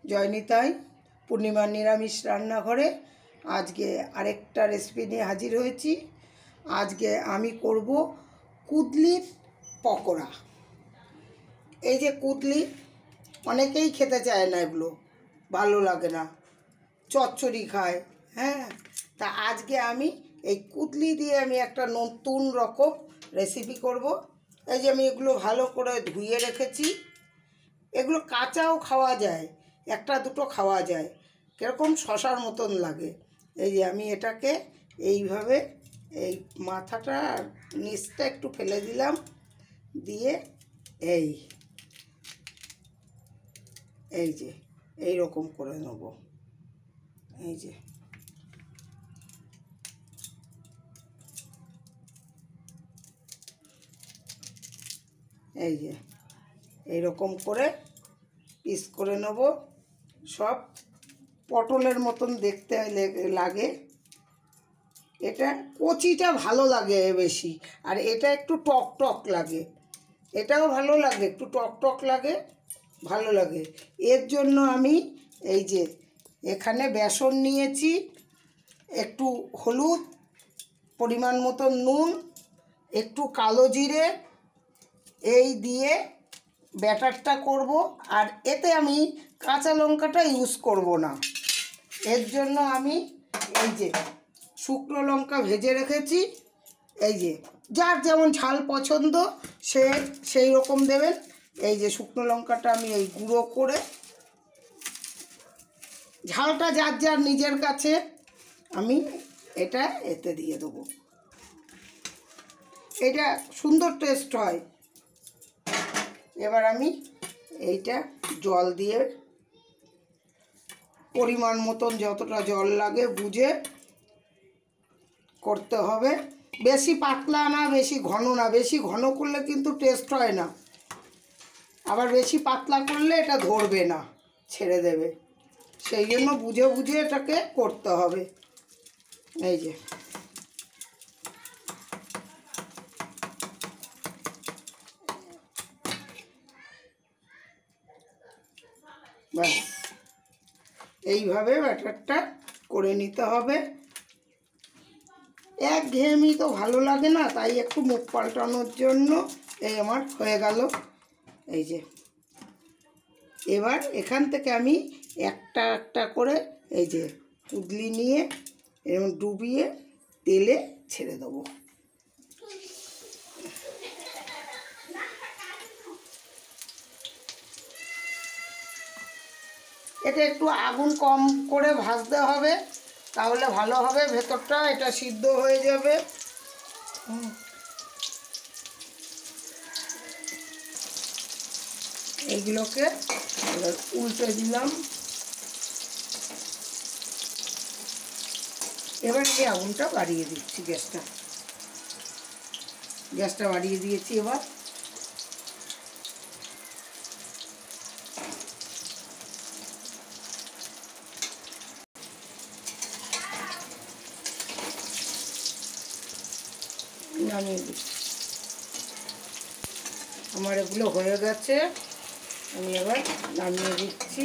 জয়নিতাই পূর্ণিমার নিরামিষ রান্নাঘরে আজকে আরেকটা রেসিপি নিয়ে হাজির হয়েছি। আজকে আমি করব কুদলির পকোড়া। এই যে কুদলি অনেকেই খেতে চায় না, এগুলো ভালো লাগে না, চচ্চড়ি খায়। হ্যাঁ, তা আজকে আমি এই কুদলি দিয়ে আমি একটা নতুন রকম রেসিপি করব। এই যে আমি এগুলো ভালো করে ধুয়ে রেখেছি। এগুলো কাঁচাও খাওয়া যায়, একটা দুটো খাওয়া যায়, কীরকম শশার মতন লাগে। এই যে আমি এটাকে এইভাবে এই মাথাটা আর নিচটা একটু ফেলে দিলাম, দিয়ে এই যে এই রকম করে নেব। এই যে এইরকম করে পিস করে নেব। সব পটলের মতন দেখতে লাগে। এটা কচিটা ভালো লাগে বেশি, আর এটা একটু টক টক লাগে। এটাও ভালো লাগে, একটু টক টক লাগে, ভালো লাগে। এর জন্য আমি এই যে এখানে বেসন নিয়েছি, একটু হলুদ, পরিমাণ মতো নুন, একটু কালো জিরে, এই দিয়ে ব্যাটারটা করব। আর এতে আমি কাঁচা লঙ্কাটা ইউজ করব না। এর জন্য আমি এই যে শুকনো লঙ্কা ভেজে রেখেছি। এই যে যার যেমন ঝাল পছন্দ সে সেই রকম দেবেন। এই যে শুকনো লঙ্কাটা আমি এই গুঁড়ো করে, ঝালটা যার যার নিজের কাছে, আমি এটা এতে দিয়ে দেবো। এটা সুন্দর টেস্ট হয়। এবার আমি এইটা জল দিয়ে পরিমাণ মতন যতটা জল লাগে বুঝে করতে হবে। বেশি পাতলা না, বেশি ঘন না। বেশি ঘন করলে কিন্তু টেস্ট হয় না, আবার বেশি পাতলা করলে এটা ধরবে না, ছেড়ে দেবে। সেই জন্য বুঝে বুঝে এটাকে করতে হবে। এই যে ব্যাস এইভাবে ব্যাটারটা করে নিতে হবে। একঘেয়েমি তো ভালো লাগে না, তাই একটু মুখ পাল্টানোর জন্য এই আমার হয়ে গেল। এই যে এবার এখান থেকে আমি একটা একটা করে এই যে কুদলি নিয়ে এরকম ডুবিয়ে তেলে ছেড়ে দেবো। এটা একটু আগুন কম করে ভাজতে হবে, তাহলে ভালো হবে, ভেতরটা এটা সিদ্ধ হয়ে যাবে। এইগুলোকে উল্টে দিলাম। এবার এই আগুনটা বাড়িয়ে দিচ্ছি, গ্যাসটা বাড়িয়ে দিয়েছি। এবার নামিয়ে দিচ্ছি। আমার এগুলো হয়ে গেছে, আমি এবার নামিয়ে দিচ্ছি।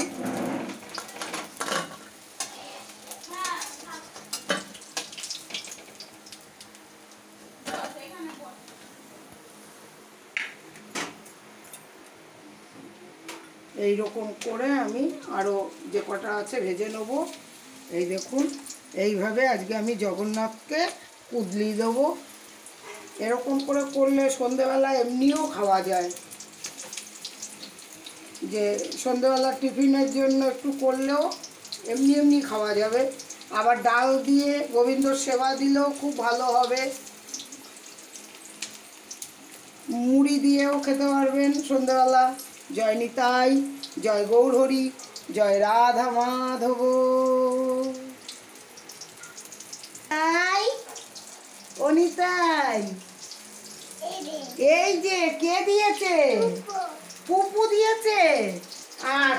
এই রকম করে আমি আরও যে কটা আছে ভেজে নেব। এই দেখুন, এইভাবে আজকে আমি জগন্নাথকে কুদলি দেবো। এরকম করে করলে সন্ধেবেলা এমনিও খাওয়া যায়, যে সন্ধেবেলা টিফিনের জন্য একটু করলেও এমনি এমনি খাওয়া যাবে। আবার ডাল দিয়ে গোবিন্দর সেবা দিলেও খুব ভালো হবে। মুড়ি দিয়েও খেতে পারবেন সন্ধেবেলা। জয় নিতাই, জয় গৌরহরি, জয় রাধা মাধব। তাই অনিতাই, এই যে কে দিয়েছে? পুপু দিয়েছে। আর